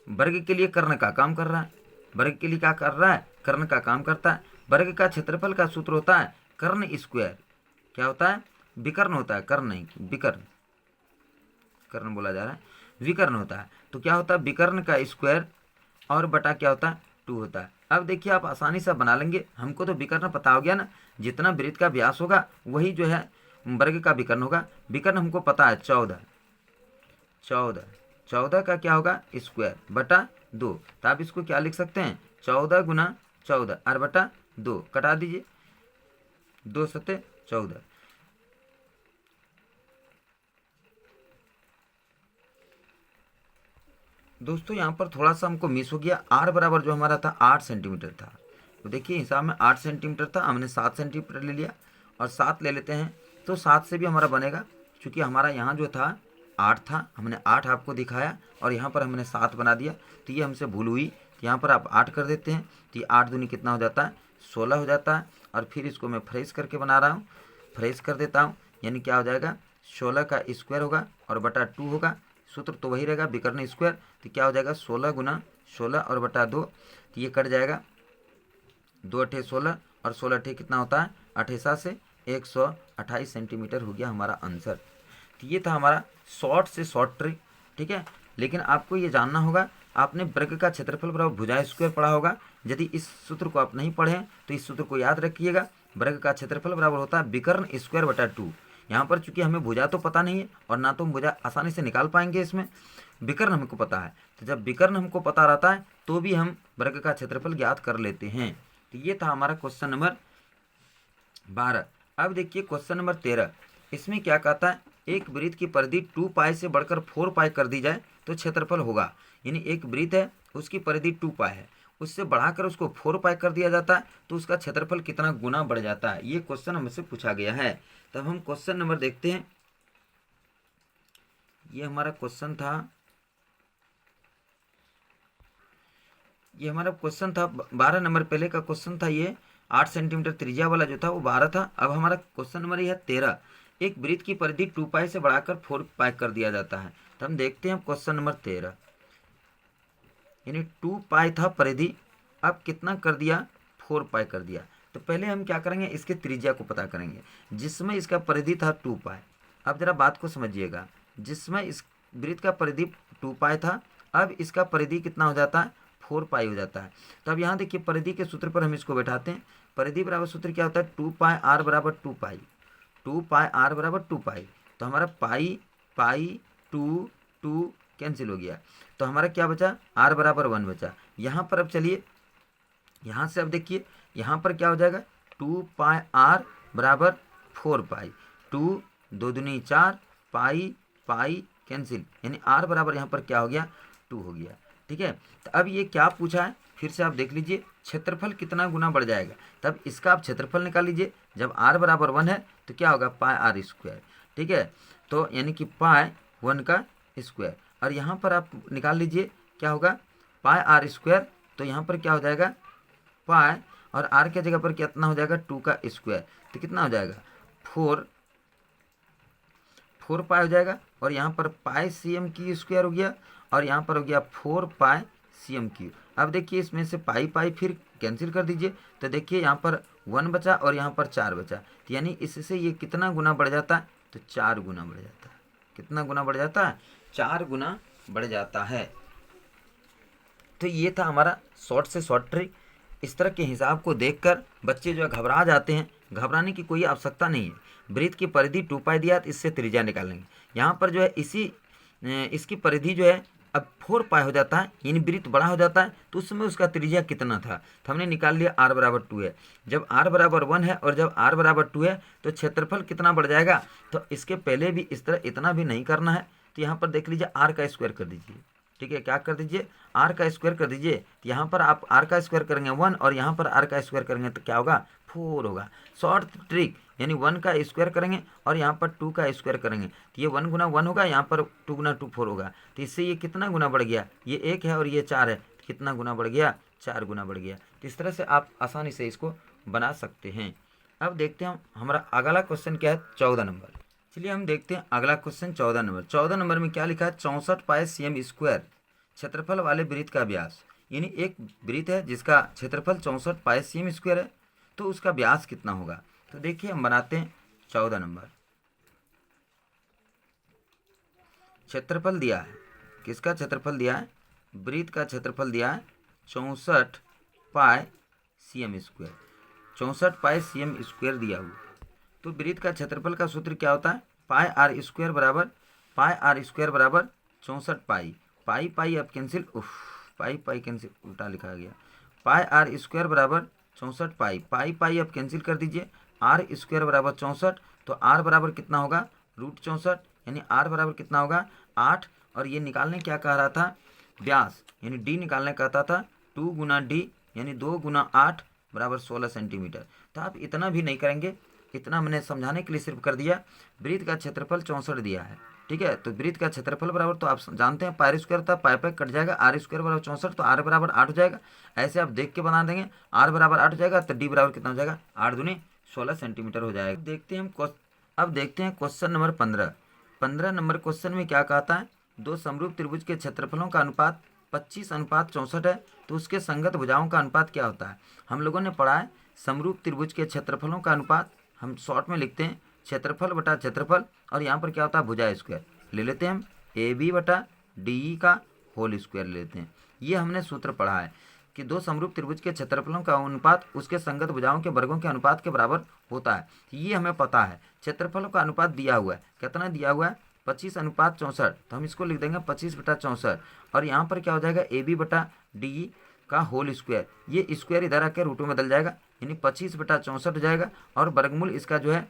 वर्ग के लिए कर्ण का काम कर रहा है, वर्ग के लिए क्या कर रहा है, कर्ण का काम करता है। वर्ग का क्षेत्रफल का सूत्र होता है कर्ण स्क्वायर, क्या होता है, विकर्ण होता है, कर्ण नहीं, विकर्ण, कर्ण बोला जा रहा है, विकर्ण होता है। तो क्या होता है, विकर्ण का स्क्वायर और बटा क्या होता है, 2 होता है। अब देखिए आप आसानी से बना लेंगे, हमको तो विकर्ण पता हो गया ना, जितना वृत्त का व्यास होगा वही जो है वर्ग का विकर्ण होगा। विकर्ण हमको पता है 14 का क्या होगा, स्क्वायर बटा 2। तो आप इसको क्या लिख सकते हैं, 14 गुना 14 और बटा 2, कटा दीजिए, 2 सत्ते 14। दोस्तों यहाँ पर थोड़ा सा हमको मिस हो गया, r बराबर जो हमारा था 8 सेंटीमीटर था। तो देखिए हिसाब में 8 सेंटीमीटर था, हमने 7 सेंटीमीटर ले लिया और 7 ले लेते हैं, तो 7 से भी हमारा बनेगा। क्योंकि हमारा यहाँ जो था 8 था, हमने 8 आपको दिखाया और यहाँ पर हमने 7 बना दिया, तो ये हमसे भूल हुई। तो यहाँ पर आप 8 कर देते हैं, तो ये 8 दूनी कितना हो जाता है, 16 हो जाता है। और फिर इसको मैं फ्रेश करके बना रहा हूँ, फ्रेश कर देता हूँ। यानी क्या हो जाएगा, 16 का स्क्वायर होगा और बटा 2 होगा, सूत्र तो वही रहेगा विकर्ण स्क्वायर। तो क्या हो जाएगा 16 गुना 16 और बटा 2, तो ये कट जाएगा 2 अठे 16 और 16 अठे कितना होता है 28 से 128 सेंटीमीटर हो गया हमारा आंसर। तो ये था हमारा शॉर्ट से शॉर्ट ट्रिक, ठीक है। लेकिन आपको ये जानना होगा, आपने वर्ग का क्षेत्रफल बराबर भुजा स्क्वायर पढ़ा होगा। यदि इस सूत्र को आप नहीं पढ़े तो इस सूत्र को याद रखिएगा, वर्ग का क्षेत्रफल बराबर होता है विकर्ण स्क्वायर बटा 2। यहाँ पर चूंकि हमें भुजा तो पता नहीं है और ना तो हम भुजा आसानी से निकाल पाएंगे, इसमें विकर्ण हमको पता है। तो जब विकर्ण हमको पता रहता है तो भी हम वर्ग का क्षेत्रफल ज्ञात कर लेते हैं। तो ये था हमारा क्वेश्चन नंबर 12। अब देखिए क्वेश्चन नंबर 13, इसमें क्या कहता है, एक वृत्त की परिधि 2 पाई से बढ़कर 4 पाई कर दी जाए तो क्षेत्रफल होगा। यानी एक वृत्त है, उसकी परिधि 2 पाई है, उससे बढ़ाकर उसको 4 पाई कर दिया जाता है तो उसका क्षेत्रफल कितना गुना बढ़ जाता है। ये क्वेश्चन हमसे पूछा गया है। तब हम क्वेश्चन नंबर देखते हैं। ये हमारा क्वेश्चन था, ये हमारा क्वेश्चन था 12 नंबर, पहले का क्वेश्चन था ये 8 सेंटीमीटर त्रिज्या वाला जो था वो 12 था। अब हमारा क्वेश्चन नंबर यह है 13, एक वृत्त की परिधि 2 पाई से बढ़ाकर 4 पाई कर दिया जाता है। तो हम देखते हैं क्वेश्चन नंबर 13, यानी 2 पाई था परिधि, अब कितना कर दिया 4 पाई कर दिया। तो पहले हम क्या करेंगे, इसके त्रिज्या को पता करेंगे, जिसमें इसका परिधि था 2 पाई। अब जरा बात को समझिएगा, जिसमें इस वृत्त का परिधि 2 पाई था, अब इसका परिधि कितना हो जाता है 4 पाई हो जाता है। तो अब यहाँ देखिए परिधि के सूत्र पर हम इसको बैठाते हैं। परिधि बराबर सूत्र क्या होता है, 2 पाई आर बराबर 2 पाई, 2 पाई आर बराबर 2 पाई। तो हमारा पाई पाई 2 2 कैंसिल हो गया, तो हमारा क्या बचा, आर बराबर 1 बचा। यहाँ पर अब चलिए, यहाँ से अब देखिए यहाँ पर क्या हो जाएगा, 2 पाई आर बराबर 4 पाई, 2 2 दूनी 4, पाई पाई कैंसिल, यानी आर बराबर यहाँ पर क्या हो गया 2 हो गया, ठीक है। तो अब ये क्या पूछा है, फिर से आप देख लीजिए, क्षेत्रफल कितना गुना बढ़ जाएगा। तब इसका आप क्षेत्रफल निकाल लीजिए। जब आर बराबर 1 है तो क्या होगा पाई आर स्क्वायर, ठीक है। तो यानी कि पाई 1 का स्क्वायर, और यहाँ पर आप निकाल लीजिए क्या होगा पाई आर स्क्वायर। तो यहाँ पर क्या हो जाएगा पाई, और आर के जगह पर कितना हो जाएगा 2 का स्क्वायर, तो कितना हो जाएगा 4 पाई हो जाएगा। और यहाँ पर पाई सी एम की स्क्वायर हो गया, और यहाँ पर हो गया 4 पाई सी एम क्यू। अब देखिए इसमें से पाई पाई फिर कैंसिल कर दीजिए, तो देखिए यहाँ पर 1 बचा और यहाँ पर 4 बचा। तो यानी इससे ये कितना गुना बढ़ जाता है, तो 4 गुना बढ़ जाता है। कितना गुना बढ़ जाता है, 4 गुना बढ़ जाता है। तो ये था हमारा शॉर्ट से शॉर्ट ट्रिक। इस तरह के हिसाब को देखकर बच्चे जो है घबरा जाते हैं, घबराने की कोई आवश्यकता नहीं है। वृत्त की परिधि 2 पाई दिया तो इससे त्रिज्या निकालेंगे। यहाँ पर जो है इसकी परिधि जो है अब 4 पाई हो जाता है, यानी वृत्त बड़ा हो जाता है, तो उस समय उसका त्रिज्या कितना था, तो हमने निकाल लिया आर बराबर 2 है। जब आर बराबर 1 है और जब आर बराबर 2 है तो क्षेत्रफल कितना बढ़ जाएगा। तो इसके पहले भी इस तरह इतना भी नहीं करना है, तो यहाँ पर देख लीजिए आर का स्क्वायर कर दीजिए, ठीक है। क्या कर दीजिए आर का स्क्वायर कर दीजिए। तो यहाँ पर आप आर का स्क्वायर करेंगे 1 और यहाँ पर आर का स्क्वायर करेंगे तो क्या होगा 4 होगा। शॉर्ट ट्रिक, यानी 1 का स्क्वायर करेंगे और यहाँ पर 2 का स्क्वायर करेंगे तो ये 1 गुना 1 होगा, यहाँ पर 2 गुना 2 4 होगा। तो इससे ये कितना गुना बढ़ गया, ये 1 है और ये 4 है, तो कितना गुना बढ़ गया 4 गुना बढ़ गया। तो इस तरह से आप आसानी से इसको बना सकते हैं। अब देखते हैं हमारा अगला क्वेश्चन क्या है 14 नंबर। चलिए हम देखते हैं अगला क्वेश्चन 14 नंबर। 14 नंबर में क्या लिखा है, 64 पाई सी एम स्क्वायर क्षेत्रफल वाले वृत्त का व्यास। यानी एक वृत्त है जिसका क्षेत्रफल 64 पाई सी एम स्क्वायर है, तो उसका व्यास कितना होगा। तो देखिए हम बनाते हैं 14 नंबर। क्षेत्रफल दिया है, किसका क्षेत्रफल दिया है, वृत्त का क्षेत्रफल दिया है 64 पाई सी एम स्क्वायर, 64 पाई सी एम स्क्वायर दिया हुआ। तो वृत्त का क्षेत्रफल का सूत्र क्या होता है, पाई आर स्क्वायर बराबर 64 पाई, पाई पाई अब कैंसिल, पाई पाई कैंसिल, उल्टा लिखा गया, पाई आर स्क्वायर बराबर 64 पाई, पाई पाई अब कैंसिल कर दीजिए, आर स्क्वायर बराबर 64, तो आर बराबर कितना होगा √64, यानी आर बराबर कितना होगा 8। और ये निकालने क्या कह रहा था, व्यास, यानी डी निकालने कहता था 2 गुना डी, यानी 2 गुना 8 बराबर 16 सेंटीमीटर। तो आप इतना भी नहीं करेंगे, इतना मैंने समझाने के लिए सिर्फ कर दिया। वृत्त का क्षेत्रफल 64 दिया है, ठीक है। तो वृत्त का क्षेत्रफल बराबर, तो आप जानते हैं पाई स्क्वायर था, पाई पाई कट जाएगा, आर स्क्वायर बराबर 64, तो आर बराबर 8 हो जाएगा। ऐसे आप देख के बना देंगे, आर बराबर 8 हो जाएगा, तो डी बराबर कितना हो जाएगा, 8 दूनी 16 सेंटीमीटर हो जाएगा। अब देखते हैं क्वेश्चन नंबर 15। 15 नंबर क्वेश्चन में क्या कहता है, दो समरूप त्रिभुज के क्षेत्रफलों का अनुपात 25:64 है, तो उसके संगत भुजाओं का अनुपात क्या होता है। हम लोगों ने पढ़ा है समरूप त्रिभुज के क्षेत्रफलों का अनुपात, हम शॉर्ट में लिखते हैं क्षेत्रफल बटा क्षेत्रफल, और यहाँ पर क्या होता है भुजा स्क्वायर ले लेते हैं हम, ए बी बटा डी ई का होल स्क्वायर ले लेते हैं। ये हमने सूत्र पढ़ा है कि दो समरूप त्रिभुज के क्षेत्रफलों का अनुपात उसके संगत भुजाओं के वर्गों के अनुपात के बराबर होता है। ये हमें पता है। क्षेत्रफलों का अनुपात दिया हुआ है, कितना दिया हुआ है 25:64, तो हम इसको लिख देंगे 25/64, और यहाँ पर क्या हो जाएगा ए बी बटा डी ई का होल स्क्वायर, ये स्क्वायर इधर आकर रूटों में बदल जाएगा, यानी 25/64 हो जाएगा, और वर्गमूल इसका जो है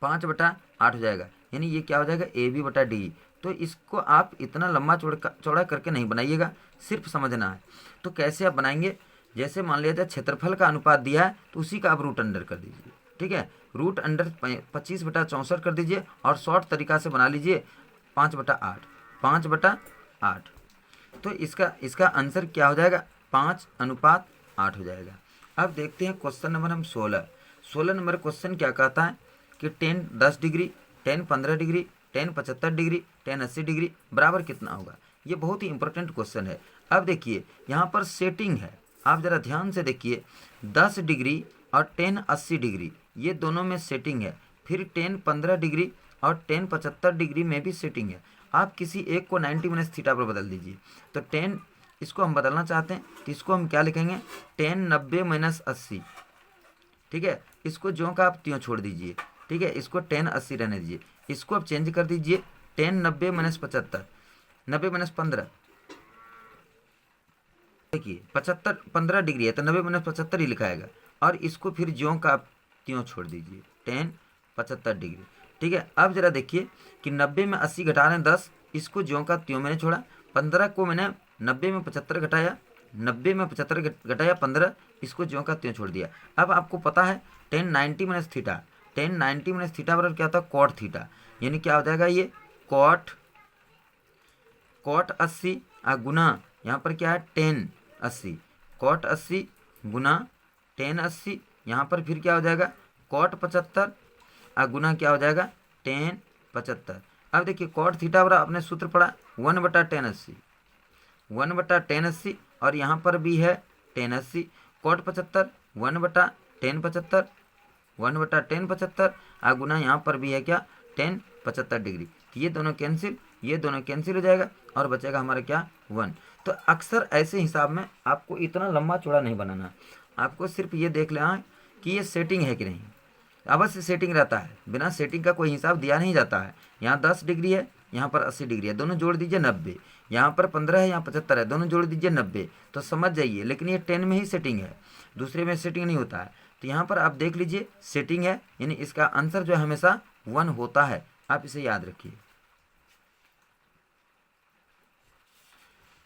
5/8 हो जाएगा, यानी ये क्या हो जाएगा ए बी बटा डी। तो इसको आप इतना लंबा चौड़ा करके नहीं बनाइएगा, सिर्फ समझना है। तो कैसे आप बनाएंगे, जैसे मान लिया जाए क्षेत्रफल का अनुपात दिया है, तो उसी का आप रूट अंडर कर दीजिए, ठीक है। रूट अंडर 25/64 कर दीजिए, और शॉर्ट तरीका से बना लीजिए 5/8, 5/8। तो इसका आंसर क्या हो जाएगा, 5:8 हो जाएगा। अब देखते हैं क्वेश्चन नंबर हम 16 नंबर क्वेश्चन क्या कहता है कि tan 10 degree, tan 15 degree, tan 75 degree, tan 80 degree बराबर कितना होगा। ये बहुत ही इंपॉर्टेंट क्वेश्चन है। अब देखिए यहाँ पर सेटिंग है, आप ज़रा ध्यान से देखिए, 10 डिग्री और tan 80 डिग्री ये दोनों में सेटिंग है, फिर tan 15 डिग्री और tan 75 डिग्री में भी सेटिंग है। आप किसी एक को 90 - थीटा पर बदल दीजिए, तो tan, इसको हम बदलना चाहते हैं तो इसको हम क्या लिखेंगे, tan 90 - 80, ठीक है। इसको ज्यों का आप त्यों छोड़ दीजिए, ठीक है। इसको tan 80 रहने दीजिए, इसको आप चेंज कर दीजिए tan 90 - 75, 90 - 15, देखिए 15 डिग्री है तो 90 - 75 ही लिखाएगा, और इसको फिर ज्यों का आप त्यों छोड़ दीजिए tan 75 डिग्री, ठीक है। अब जरा देखिए कि 90 में 80 घटा रहे हैं 10, इसको ज्यों का त्यों मैंने छोड़ा, 15 को मैंने 90 में 75 घटाया, 90 में 75 घटाया 15, इसको ज्यों का त्यों छोड़ दिया। अब आपको पता है tan 90 - थीटा, tan 90 - थीटा बराबर क्या होता है cot थीटा, यानी क्या हो जाएगा ये cot 80 गुना यहाँ पर क्या है tan 80, cot 80 गुना tan 80, यहाँ पर फिर क्या हो जाएगा cot 75 गुना क्या हो जाएगा tan 75। अब देखिए cot थीटा बराबर आपने सूत्र पढ़ा 1/tan 80, 1/tan 80, और यहाँ पर भी है tan 80, cot 75 1/tan 75, 1/tan 75 गुना यहाँ पर भी है क्या tan 75 डिग्री। ये दोनों कैंसिल, ये दोनों कैंसिल हो जाएगा, और बचेगा हमारा क्या 1। तो अक्सर ऐसे हिसाब में आपको इतना लंबा चौड़ा नहीं बनाना, आपको सिर्फ ये देख लेना कि ये सेटिंग है कि नहीं। अवश्य सेटिंग रहता है, बिना सेटिंग का कोई हिसाब दिया नहीं जाता है। यहाँ 10 डिग्री है, यहाँ पर 80 डिग्री है, दोनों जोड़ दीजिए 90, यहाँ पर 15 है, यहाँ 75 है, दोनों जोड़ दीजिए 90, तो समझ जाइए। लेकिन ये 10 में ही सेटिंग है, दूसरे में सेटिंग नहीं होता है। तो यहाँ पर आप देख लीजिए सेटिंग है, यानी इसका आंसर जो है हमेशा 1 होता है, आप इसे याद रखिए।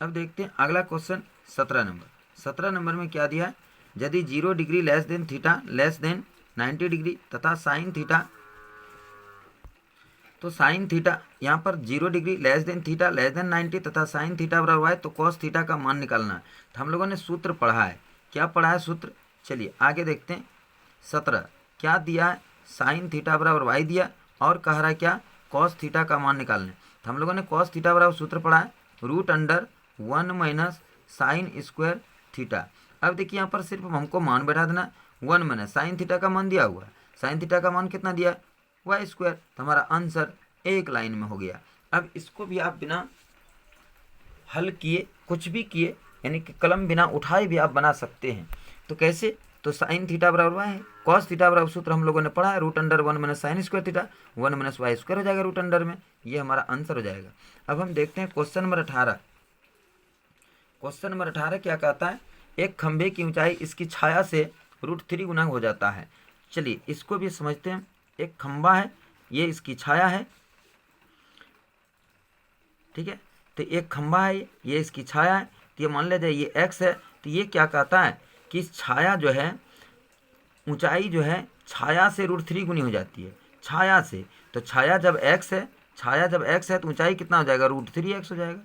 अब देखते हैं अगला क्वेश्चन 17 नंबर। 17 नंबर में क्या दिया है, यदि 0 degree less than theta less than 90 degree तथा साइन थीटा, तो साइन थीटा यहाँ पर 0 degree less than theta less than 90 तथा साइन थीटा बराबर है, तो कॉस थीटा का मान निकालना है। तो हम लोगों ने सूत्र पढ़ा है, क्या पढ़ा है सूत्र, चलिए आगे देखते हैं। 17 क्या दिया है, साइन थीटा बराबर वाई दिया, और कह रहा है क्या कॉस थीटा का मान निकालना है। तो हम लोगों ने कॉस थीटा बराबर सूत्र पढ़ा है √1 - साइन स्क्वायर थीटा। अब देखिए यहाँ पर सिर्फ हमको मान बैठा देना, 1 - साइन थीटा का मान दिया हुआ है, साइन थीटा का मान कितना दिया वाई स्क्वायर, तो हमारा आंसर एक लाइन में हो गया। अब इसको भी आप बिना हल किए कुछ भी किए, यानी कि कलम बिना उठाए भी आप बना सकते हैं। तो कैसे, तो साइन थीटा बराबर है, कॉस थीटा बराबर सूत्र हम लोगों ने पढ़ा है √1 - sine square theta, 1 - Y square हो जाएगा रूट अंडर में, ये हमारा आंसर हो जाएगा। अब हम देखते हैं क्वेश्चन नंबर 18। क्वेश्चन नंबर 18 क्या कहता है, एक खंभे की ऊंचाई इसकी छाया से √3 गुना हो जाता है। चलिए इसको भी समझते हैं। एक खंभा है, ये इसकी छाया है, ठीक है। तो एक खंभा है, ये इसकी छाया है, तो ये मान लिया जाए ये x है। तो ये क्या कहता है कि छाया जो है, ऊंचाई जो है छाया से √3 गुनी हो जाती है, छाया से। तो छाया जब x है, छाया जब x है तो ऊंचाई कितना हो जाएगा, √3x हो जाएगा।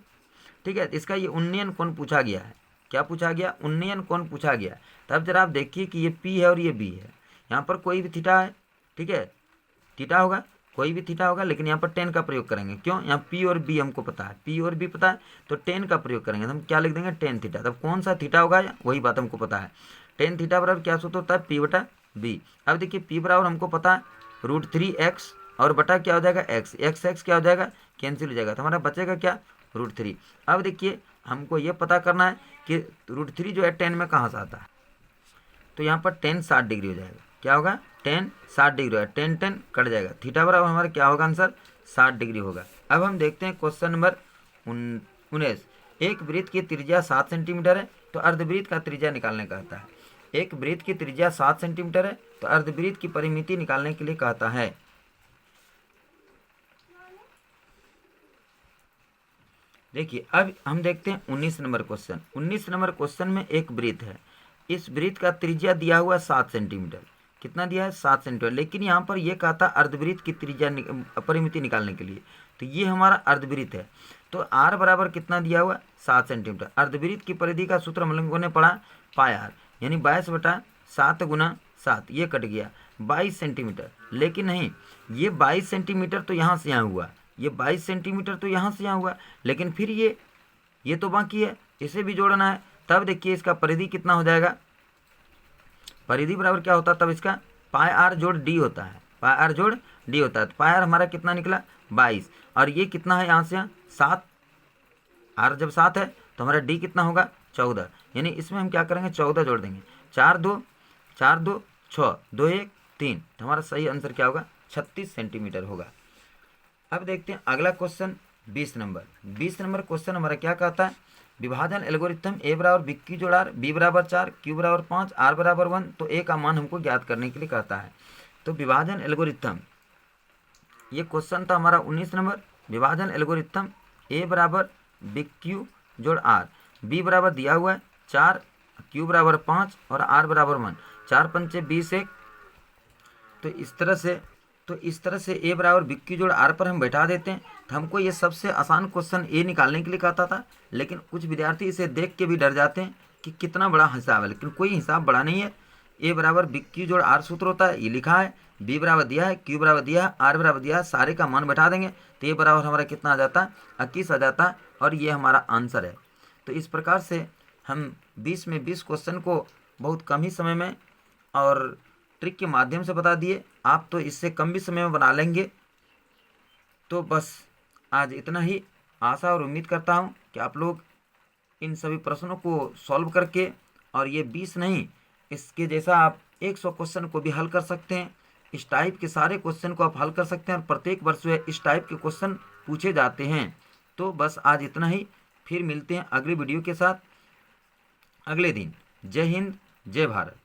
ठीक है, इसका ये उन्नयन कोण पूछा गया है। क्या पूछा गया, उन्नयन कोण पूछा गया। तब जरा आप देखिए कि ये P है और ये B है, यहाँ पर कोई भी थीटा है, ठीक है, थीटा होगा, कोई भी थीटा होगा, लेकिन यहाँ पर टेन का प्रयोग करेंगे। क्यों, यहाँ P और B हमको पता है, P और B पता है, तो टेन का प्रयोग करेंगे। तो हम क्या लिख देंगे, टेन थीटा। तब कौन सा थीटा होगा, वही बात हमको पता है। टेन थीटा बराबर क्या सूत्र होता है, P/B। अब देखिए P बराबर हमको पता है √3x और बटा क्या हो जाएगा, x क्या हो जाएगा, कैंसिल हो जाएगा, तो हमारा बचेगा क्या, √3। अब देखिए हमको ये पता करना है कि √3 जो है टेन में कहाँ से आता है, तो यहाँ पर टेन 60 डिग्री हो जाएगा। क्या होगा, टेन 60 डिग्री होगा, टेन टेन कट जाएगा, थीटा बराबर हमारा क्या होगा, आंसर 60 डिग्री होगा। अब हम देखते हैं क्वेश्चन नंबर 19। एक वृत्त की त्रिज्या 7 सेंटीमीटर है, तो अर्धवृत्त का त्रिज्या निकालने कहता है। एक वृत्त की त्रिज्या 7 सेंटीमीटर है, तो अर्धवृत्त की परिमिति निकालने के लिए कहता है। देखिए अब हम देखते हैं 19 नंबर क्वेश्चन। 19 नंबर क्वेश्चन में एक वृत्त है, इस वृत्त का त्रिज्या दिया हुआ 7 सेंटीमीटर। कितना दिया है, 7 सेंटीमीटर, लेकिन यहाँ पर यह कहा था अर्धवृत्त की त्रिज्या परिमिति निकालने के लिए। तो ये हमारा अर्धवृत्त है, तो r बराबर कितना दिया हुआ, 7 सेंटीमीटर। अर्धवृत्त की परिधि का सूत्र हम लोगों ने पढ़ा πr, यानी 22/7 × 7, ये कट गया 22 सेंटीमीटर। लेकिन नहीं, ये 22 सेंटीमीटर तो यहाँ से यहाँ हुआ, ये 22 सेंटीमीटर तो यहाँ से यहाँ हुआ, लेकिन फिर ये तो बाकी है, इसे भी जोड़ना है। तब देखिए इसका परिधि कितना हो जाएगा, परिधि बराबर क्या होता है, तब इसका πr जोड़ d होता है, πr जोड़ d होता है। तो πr हमारा कितना निकला, 22, और ये कितना है यहाँ से यहाँ 7, r जब 7 है तो हमारा d कितना होगा, 14, यानी इसमें हम क्या करेंगे, 14 जोड़ देंगे, 4 2 6, 2 1 3, तो हमारा सही आंसर क्या होगा, 36 सेंटीमीटर होगा। अब देखते हैं अगला क्वेश्चन 20 नंबर। 20 नंबर क्वेश्चन हमारा क्या कहता है, विभाजन एल्गोरिथम a बराबर BQ जोड़ r, b बराबर 4, q बराबर 5, r बराबर 1, तो a का मान हमको ज्ञात करने के लिए कहता है। तो विभाजन एल्गोरिथम, ये क्वेश्चन था हमारा 19 नंबर। विभाजन एल्गोरिथम a बराबर BQ जोड़ r, b बराबर दिया हुआ है 4, q बराबर 5 और r बराबर 1, 4 पंचे 20 1, तो इस तरह से a बराबर BQ जोड़ r पर हम बैठा देते हैं। तो हमको ये सबसे आसान क्वेश्चन a निकालने के लिए कहता था, लेकिन कुछ विद्यार्थी इसे देख के भी डर जाते हैं कि कितना बड़ा हिसाब है, लेकिन कोई हिसाब बड़ा नहीं है। a बराबर BQ जोड़ r सूत्र होता है, ये लिखा है, b बराबर दिया है, q बराबर दिया है, r बराबर दिया है, सारे का मान बैठा देंगे तो a बराबर हमारा कितना आ जाता है, 21 आ जाता है, और ये हमारा आंसर है। तो इस प्रकार से हम 20 में 20 क्वेश्चन को बहुत कम ही समय में और ट्रिक के माध्यम से बता दिए। आप तो इससे कम भी समय में बना लेंगे। तो बस आज इतना ही। आशा और उम्मीद करता हूँ कि आप लोग इन सभी प्रश्नों को सॉल्व करके, और ये 20 नहीं, इसके जैसा आप 100 क्वेश्चन को भी हल कर सकते हैं। इस टाइप के सारे क्वेश्चन को आप हल कर सकते हैं, और प्रत्येक वर्ष में इस टाइप के क्वेश्चन पूछे जाते हैं। तो बस आज इतना ही, फिर मिलते हैं अगली वीडियो के साथ अगले दिन। जय हिंद, जय भारत।